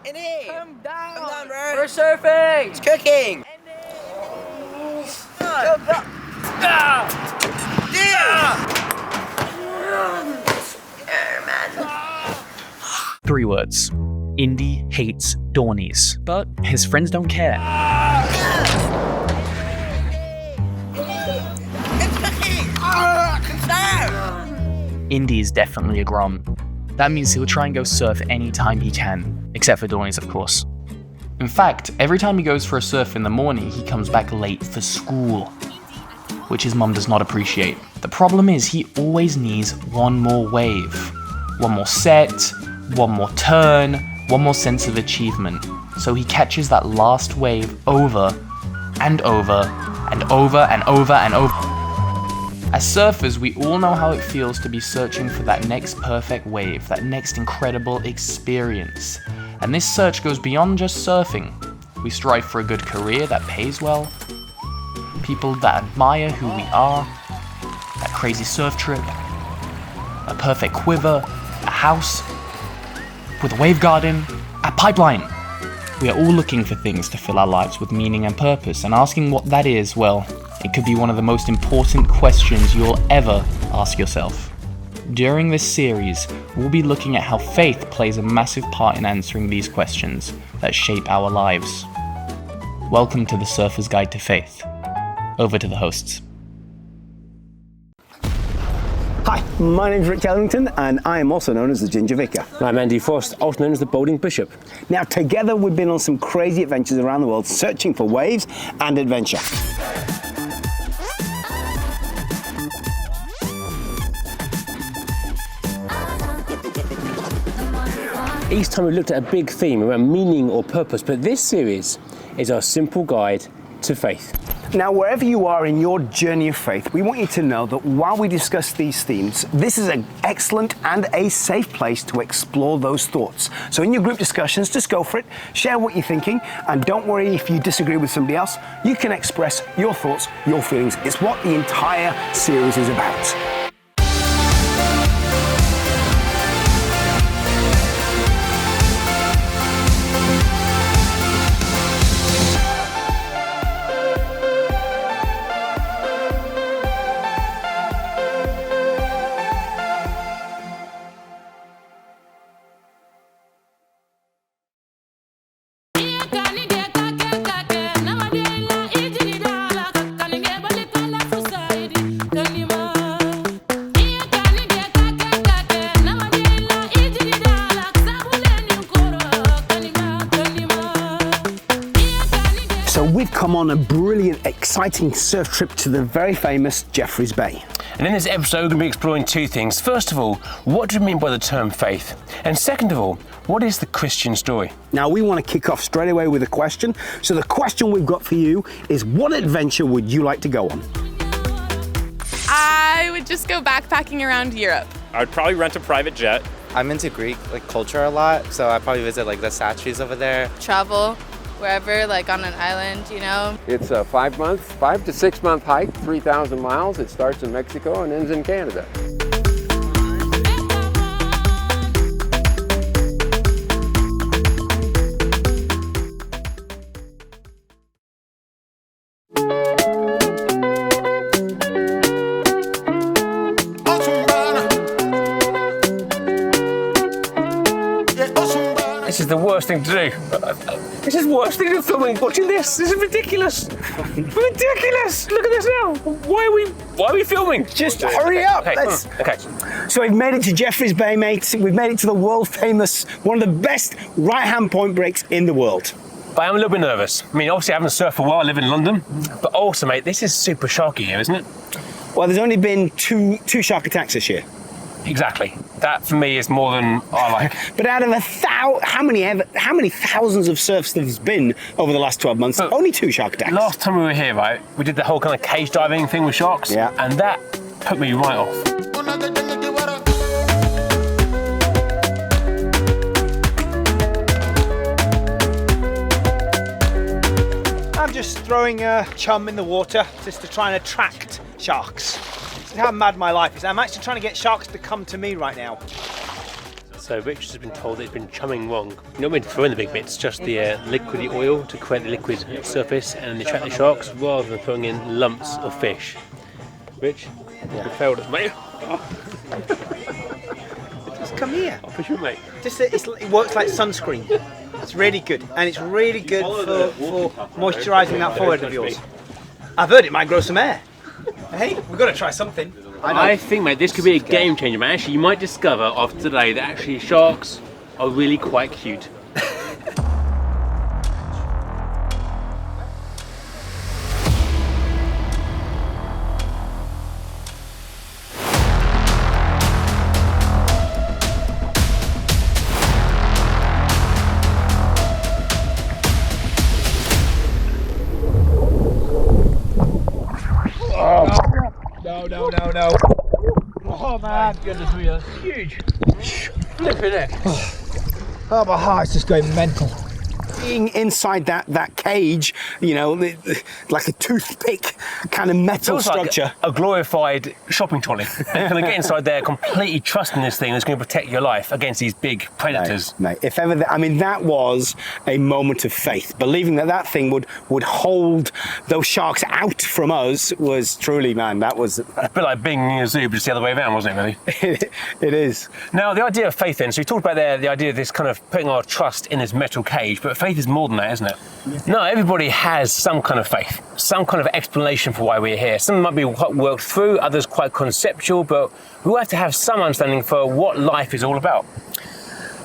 Indy! Come down! Come down, bro! We're surfing! It's cooking! Three words. Indy hates Dornies, but his friends don't care. It's cooking! Come down! Indy is definitely a Grom. That means he'll try and go surf anytime he can, except for Dornies, of course. In fact, every time he goes for a surf in the morning, he comes back late for school, which his mum does not appreciate. The problem is he always needs one more wave. One more set, one more turn, one more sense of achievement. So he catches that last wave over and over and over and over and over. As surfers, we all know how it feels to be searching for that next perfect wave, that next incredible experience. And this search goes beyond just surfing. We strive for a good career that pays well, people that admire who we are, that crazy surf trip, a perfect quiver, a house with a wave garden, a pipeline. We are all looking for things to fill our lives with meaning and purpose, and asking what that is, well, it could be one of the most important questions you'll ever ask yourself. During this series, we'll be looking at how faith plays a massive part in answering these questions that shape our lives. Welcome to the Surfer's Guide to Faith. Over to the hosts. Hi, my name's Rick Ellerington, and I am also known as the Ginger Vicar. I'm Andy Frost, also known as the Bowling Bishop. Now, together we've been on some crazy adventures around the world, searching for waves and adventure. Each time we looked at a big theme around meaning or purpose, but this series is our simple guide to faith. Now, wherever you are in your journey of faith, we want you to know that while we discuss these themes, this is an excellent and a safe place to explore those thoughts. So in your group discussions, just go for it, share what you're thinking, and don't worry if you disagree with somebody else. You can express your thoughts, your feelings. It's what the entire series is about. We've come on a brilliant, exciting surf trip to the very famous Jeffreys Bay. And in this episode, we're going to be exploring two things. First of all, what do we mean by the term faith? And second of all, what is the Christian story? Now, we want to kick off straight away with a question. So the question we've got for you is, what adventure would you like to go on? I would just go backpacking around Europe. I would probably rent a private jet. I'm into Greek culture a lot, so I'd probably visit the statues over there. Travel wherever, on an island, you know. It's a 5 to 6 month hike, 3,000 miles. It starts in Mexico and ends in Canada. This is the worst thing to do. This is the worst thing than filming, watching this. This is ridiculous. Ridiculous. Look at this now. Why are we filming? Just hurry up. Okay. So we've made it to Jeffreys Bay, mate. We've made it to the world famous, one of the best right-hand point breaks in the world. But I'm a little bit nervous. I mean, obviously I haven't surfed for a while. I live in London. But also, mate, this is super sharky here, isn't it? Well, there's only been two shark attacks this year. Exactly. That for me is more than I like. But out of how many thousands of surfs there's been over the last 12 months? But only 2 shark attacks. Last time we were here, right, we did the whole kind of cage diving thing with sharks. Yeah. And that put me right off. I'm just throwing a chum in the water just to try and attract sharks. This is how mad my life is. I'm actually trying to get sharks to come to me right now. So Rich has been told that he's been chumming wrong. You're not meant to throw in the big bits, just the liquidy oil to create the liquid surface and attract the sharks, rather than throwing in lumps of fish. Rich, you failed us, mate. Just come here. I'll push you, mate. It works like sunscreen. It's really good, and it's really good for moisturising that forehead of yours. I've heard it might grow some hair. Hey, we've got to try something. I think, mate, this could be a game changer, man. Actually, you might discover after today that actually sharks are really quite cute. No. Oh man, Goodness me, that's huge. Flipping it. Oh, my heart's just going mental. Being inside that cage, you know, like a toothpick kind of metal structure. Like a glorified shopping trolley. And kind of get inside there completely trusting this thing that's going to protect your life against these big predators. Mate, if ever, that was a moment of faith. Believing that thing would hold those sharks out from us was truly, man, that was... A bit like being in a zoo, but just the other way around, wasn't it, really? It is. Now, the idea of faith then, so we talked about there, the idea of this kind of putting our trust in this metal cage, but faith is more than that, isn't it? Yeah. No, everybody has some kind of faith, some kind of explanation for why we're here. Some might be quite worked through, others quite conceptual, but we all have to have some understanding for what life is all about.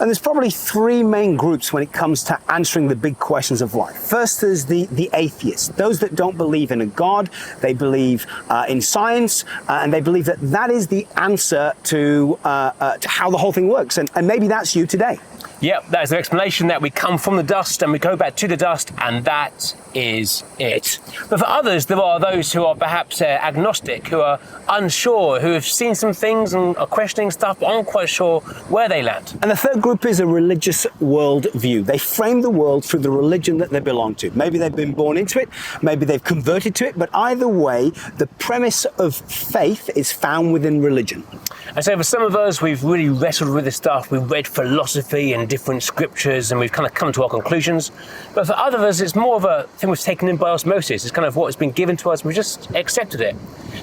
And there's probably three main groups when it comes to answering the big questions of life. First, there's the atheists, those that don't believe in a God. They believe in science, and they believe that is the answer to how the whole thing works. And maybe that's you today. Yep, that is the explanation, that we come from the dust and we go back to the dust, and that is it. But for others, there are those who are perhaps agnostic, who are unsure, who have seen some things and are questioning stuff, but aren't quite sure where they land. And the third group is a religious world view. They frame the world through the religion that they belong to. Maybe they've been born into it, maybe they've converted to it, but either way, the premise of faith is found within religion. And so for some of us, we've really wrestled with this stuff. We've read philosophy and different scriptures, and we've kind of come to our conclusions. But for other of us, it's more of a thing we've taken in by osmosis. It's kind of what has been given to us, and we've just accepted it.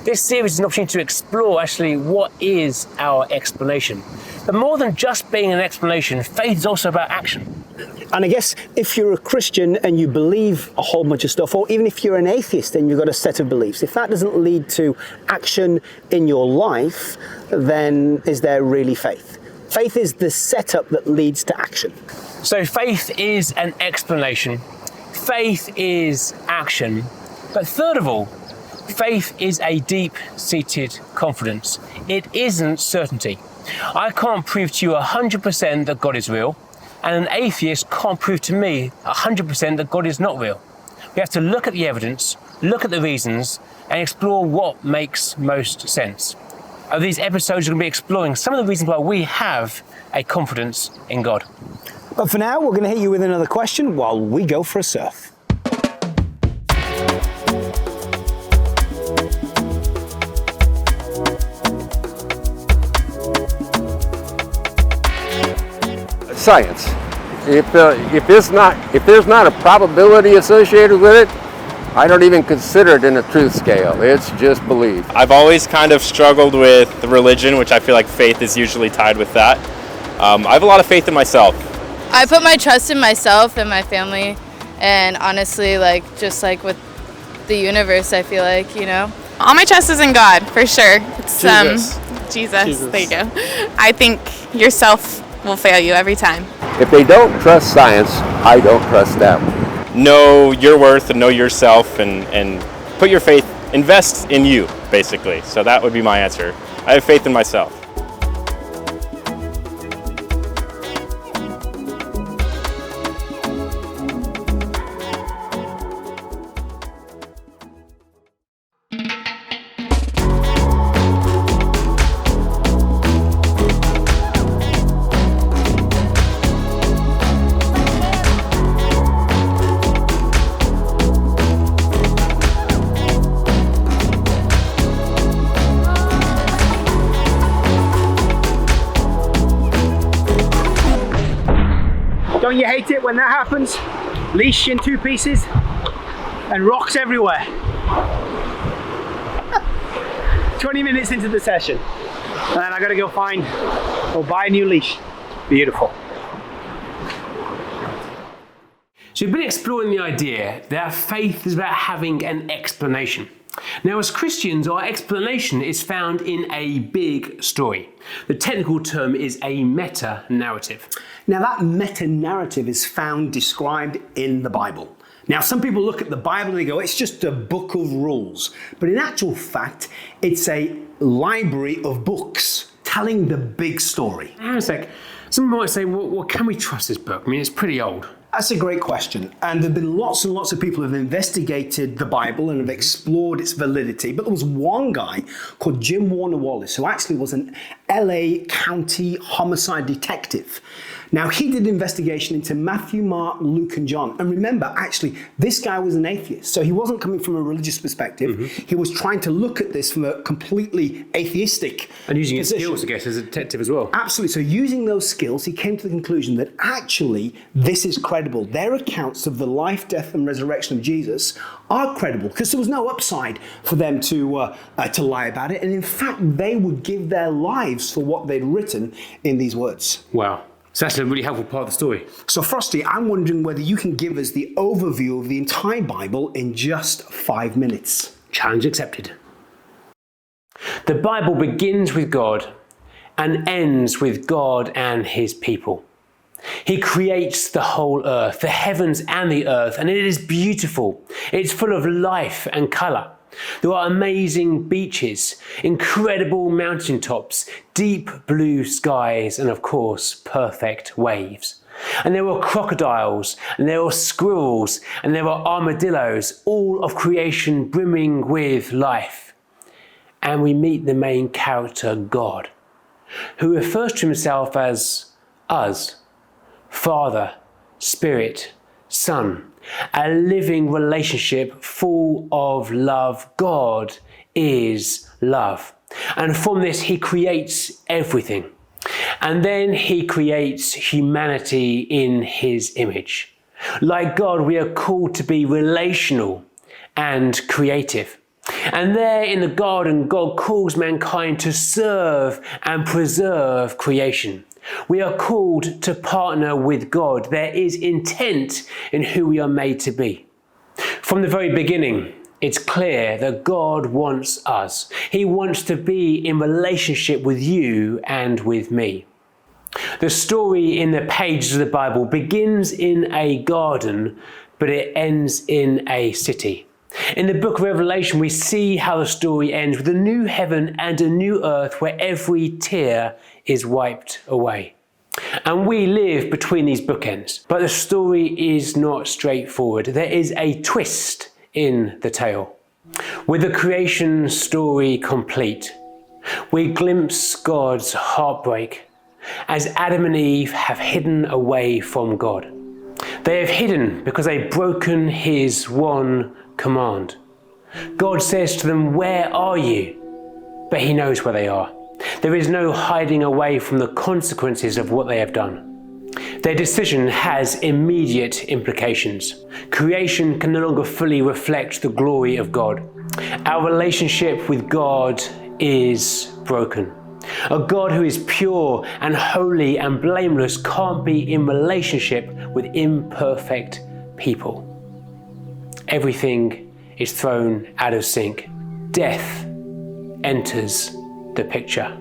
This series is an opportunity to explore actually what is our explanation. But more than just being an explanation, faith is also about action. And I guess if you're a Christian and you believe a whole bunch of stuff, or even if you're an atheist and you've got a set of beliefs, if that doesn't lead to action in your life, then is there really faith? Faith is the setup that leads to action. So faith is an explanation. Faith is action. But third of all, faith is a deep-seated confidence. It isn't certainty. I can't prove to you 100% that God is real, and an atheist can't prove to me 100% that God is not real. We have to look at the evidence, look at the reasons, and explore what makes most sense. Over these episodes, we're going to be exploring some of the reasons why we have a confidence in God. But for now, we're going to hit you with another question while we go for a surf. Science. If there's not a probability associated with it, I don't even consider it in a truth scale. It's just belief. I've always kind of struggled with the religion, which I feel like faith is usually tied with that. I have a lot of faith in myself. I put my trust in myself and my family, and honestly, just with the universe, I feel like, All my trust is in God, for sure. It's Jesus. There you go. I think yourself will fail you every time. If they don't trust science, I don't trust them. Know your worth and know yourself, and put your faith, invest in you, basically. So that would be my answer. I have faith in myself. Don't you hate it when that happens? Leash in 2 pieces and rocks everywhere. 20 minutes into the session, and then I gotta go find or buy a new leash. Beautiful. So we've been exploring the idea that faith is about having an explanation. Now, as Christians, our explanation is found in a big story. The technical term is a meta-narrative. Now, that meta-narrative is found described in the Bible. Now, some people look at the Bible and they go, it's just a book of rules. But in actual fact, it's a library of books telling the big story. Hang on a sec. Some might say, well, can we trust this book? I mean, it's pretty old. That's a great question. And there have been lots and lots of people who have investigated the Bible and have explored its validity. But there was one guy called Jim Warner Wallace, who actually was an LA County homicide detective. Now, he did an investigation into Matthew, Mark, Luke, and John. And remember, actually, this guy was an atheist. So he wasn't coming from a religious perspective. He was trying to look at this from a completely atheistic And using his position. skills, I guess, as a detective as well. Absolutely. So using those skills, he came to the conclusion that actually this is credible. Their accounts of the life, death, and resurrection of Jesus are credible because there was no upside for them to lie about it. And in fact, they would give their lives for what they'd written in these words. Wow. So that's a really helpful part of the story. So Frosty, I'm wondering whether you can give us the overview of the entire Bible in just 5 minutes. Challenge accepted. The Bible begins with God and ends with God and his people. He creates the whole earth, the heavens and the earth, and it is beautiful. It's full of life and colour. There are amazing beaches, incredible mountaintops, deep blue skies, and of course, perfect waves. And there are crocodiles, and there are squirrels, and there are armadillos, all of creation brimming with life. And we meet the main character, God, who refers to himself as us, Father, Spirit, Son, a living relationship full of love. God is love. And from this, he creates everything. And then he creates humanity in his image. Like God, we are called to be relational and creative. And there in the garden, God calls mankind to serve and preserve creation. We are called to partner with God. There is intent in who we are made to be. From the very beginning, it's clear that God wants us. He wants to be in relationship with you and with me. The story in the pages of the Bible begins in a garden, but it ends in a city. In the book of Revelation, we see how the story ends with a new heaven and a new earth where every tear is wiped away. And we live between these bookends. But the story is not straightforward. There is a twist in the tale. With the creation story complete, we glimpse God's heartbreak as Adam and Eve have hidden away from God. They have hidden because they've broken his one command. God says to them, "Where are you?" But he knows where they are. There is no hiding away from the consequences of what they have done. Their decision has immediate implications. Creation can no longer fully reflect the glory of God. Our relationship with God is broken. A God who is pure and holy and blameless can't be in relationship with imperfect people. Everything is thrown out of sync. Death enters the picture.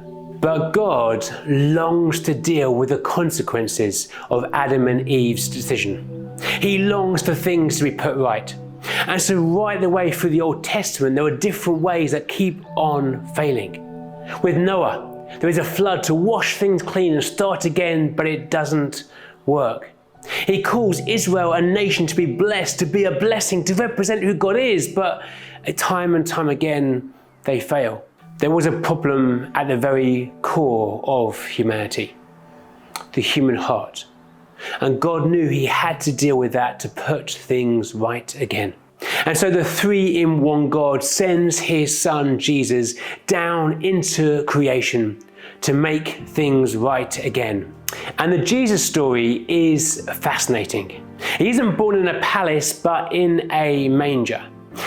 But God longs to deal with the consequences of Adam and Eve's decision. He longs for things to be put right. And so right the way through the Old Testament, there are different ways that keep on failing. With Noah, there is a flood to wash things clean and start again, but it doesn't work. He calls Israel a nation to be blessed, to be a blessing, to represent who God is, but time and time again, they fail. There was a problem at the very core of humanity, the human heart. And God knew he had to deal with that to put things right again. And so the three-in-one God sends his son Jesus down into creation to make things right again. And the Jesus story is fascinating. He isn't born in a palace, but in a manger.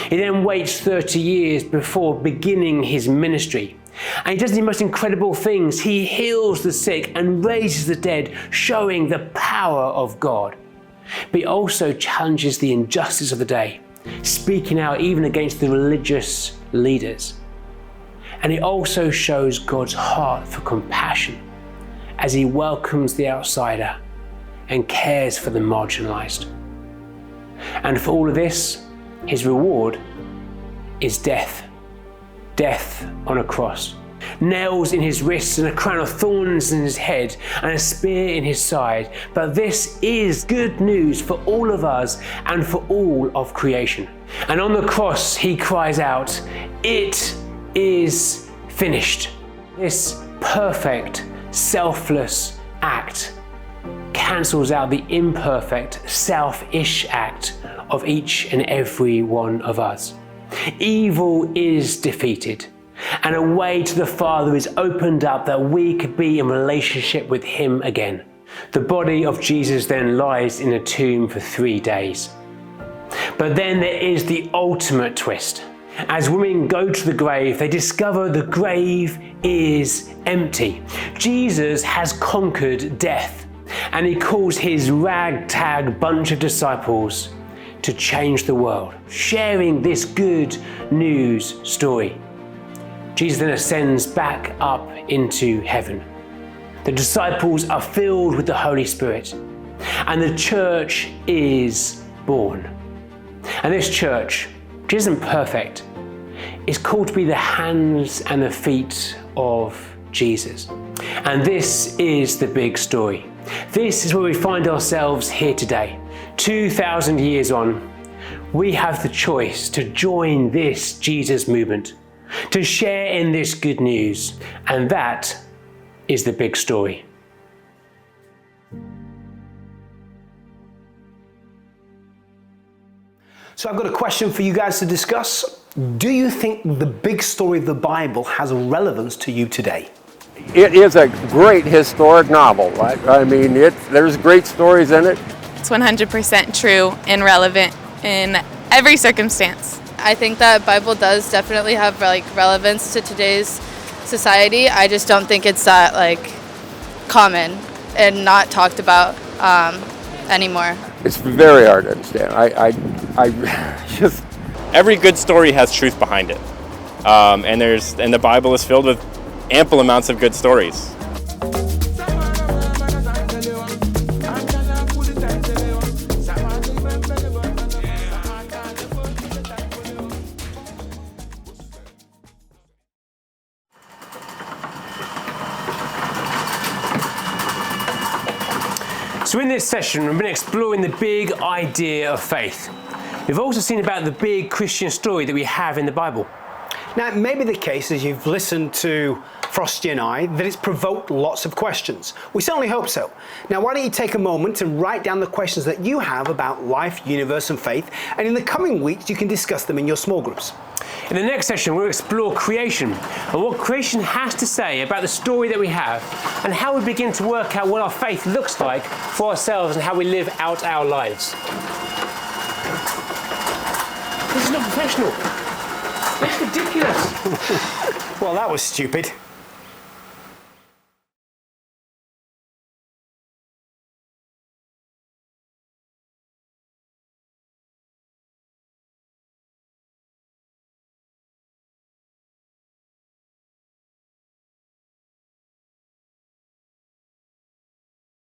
He then waits 30 years before beginning his ministry. And he does the most incredible things. He heals the sick and raises the dead, showing the power of God. But he also challenges the injustice of the day, speaking out even against the religious leaders. And he also shows God's heart for compassion as he welcomes the outsider and cares for the marginalized. And for all of this, his reward is death. Death on a cross. Nails in his wrists and a crown of thorns in his head and a spear in his side. But this is good news for all of us and for all of creation. And on the cross, he cries out, "It is finished." This perfect, selfless act cancels out the imperfect, selfish act of each and every one of us. Evil is defeated, and a way to the Father is opened up that we could be in relationship with him again. The body of Jesus then lies in a tomb for 3 days. But then there is the ultimate twist. As women go to the grave, they discover the grave is empty. Jesus has conquered death, and he calls his ragtag bunch of disciples to change the world, sharing this good news story. Jesus then ascends back up into heaven. The disciples are filled with the Holy Spirit, and the church is born. And this church, which isn't perfect, is called to be the hands and the feet of Jesus. And this is the big story. This is where we find ourselves here today. 2,000 years on, we have the choice to join this Jesus movement, to share in this good news, and that is the big story. So I've got a question for you guys to discuss. Do you think the big story of the Bible has relevance to you today? It is a great historic novel. I mean, there's great stories in it. It's 100% true and relevant in every circumstance. I think that Bible does definitely have relevance to today's society. I just don't think it's that common and not talked about anymore. It's very hard to understand. I just... Every good story has truth behind it. And the Bible is filled with ample amounts of good stories. So in this session, we've been exploring the big idea of faith. We've also seen about the big Christian story that we have in the Bible. Now, it may be the case as you've listened to Frosty and I that it's provoked lots of questions. We certainly hope so. Now, why don't you take a moment and write down the questions that you have about life, universe and faith, and in the coming weeks you can discuss them in your small groups. In the next session, we'll explore creation and what creation has to say about the story that we have and how we begin to work out what our faith looks like for ourselves and how we live out our lives. This is not professional. It's ridiculous. Well, that was stupid.